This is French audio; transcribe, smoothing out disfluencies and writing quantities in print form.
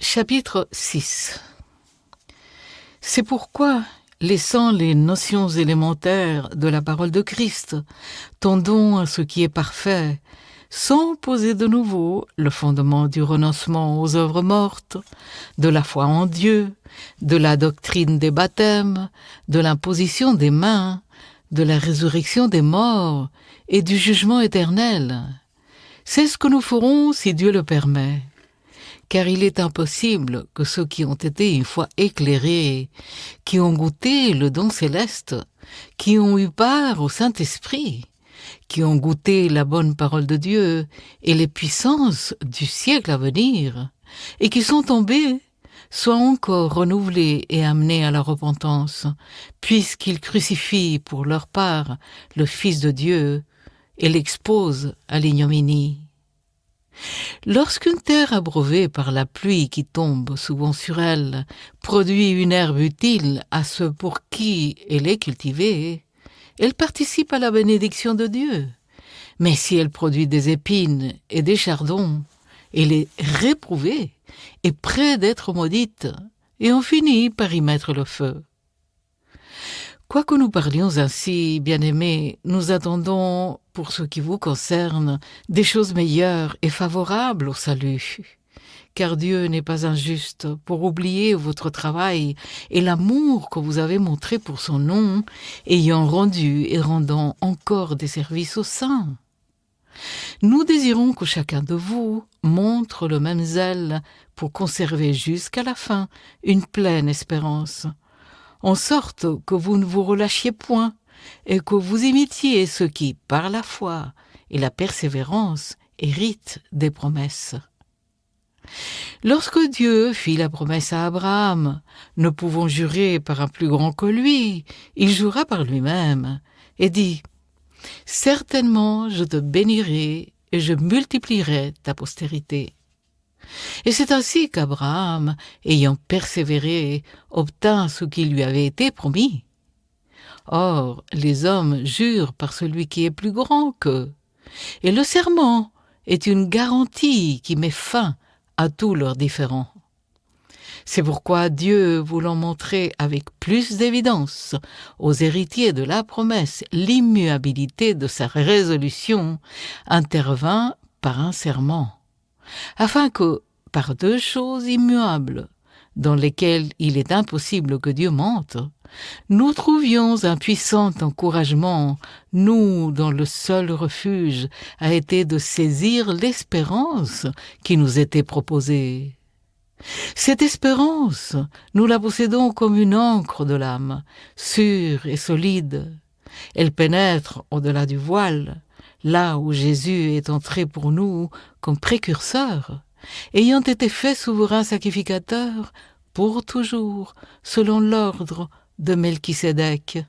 Chapitre 6. C'est pourquoi, laissant les notions élémentaires de la parole de Christ, tendons à ce qui est parfait, sans poser de nouveau le fondement du renoncement aux œuvres mortes, de la foi en Dieu, de la doctrine des baptêmes, de l'imposition des mains, de la résurrection des morts et du jugement éternel. C'est ce que nous ferons si Dieu le permet. Car il est impossible que ceux qui ont été une fois éclairés, qui ont goûté le don céleste, qui ont eu part au Saint-Esprit, qui ont goûté la bonne parole de Dieu et les puissances du siècle à venir, et qui sont tombés, soient encore renouvelés et amenés à la repentance, puisqu'ils crucifient pour leur part le Fils de Dieu et l'exposent à l'ignominie. Lorsqu'une terre abreuvée par la pluie qui tombe souvent sur elle produit une herbe utile à ceux pour qui elle est cultivée, elle participe à la bénédiction de Dieu. Mais si elle produit des épines et des chardons, elle est réprouvée et près d'être maudite, et on finit par y mettre le feu. Quoique nous parlions ainsi, bien-aimés, nous attendons, pour ce qui vous concerne, des choses meilleures et favorables au salut. Car Dieu n'est pas injuste pour oublier votre travail et l'amour que vous avez montré pour son nom, ayant rendu et rendant encore des services aux saints. Nous désirons que chacun de vous montre le même zèle pour conserver jusqu'à la fin une pleine espérance, en sorte que vous ne vous relâchiez point et que vous imitiez ceux qui, par la foi et la persévérance, héritent des promesses. Lorsque Dieu fit la promesse à Abraham, ne pouvant jurer par un plus grand que lui, il jura par lui-même et dit « Certainement je te bénirai et je multiplierai ta postérité. » Et c'est ainsi qu'Abraham, ayant persévéré, obtint ce qui lui avait été promis. Or, les hommes jurent par celui qui est plus grand qu'eux, et le serment est une garantie qui met fin à tous leurs différends. C'est pourquoi Dieu, voulant montrer avec plus d'évidence aux héritiers de la promesse l'immuabilité de sa résolution, intervint par un serment, afin que, par deux choses immuables, dans lesquelles il est impossible que Dieu mente, nous trouvions un puissant encouragement, nous dont le seul refuge a été de saisir l'espérance qui nous était proposée. Cette espérance, nous la possédons comme une ancre de l'âme, sûre et solide. Elle pénètre au-delà du voile, là où Jésus est entré pour nous comme précurseur, ayant été fait souverain sacrificateur pour toujours, selon l'ordre de Melchisédek.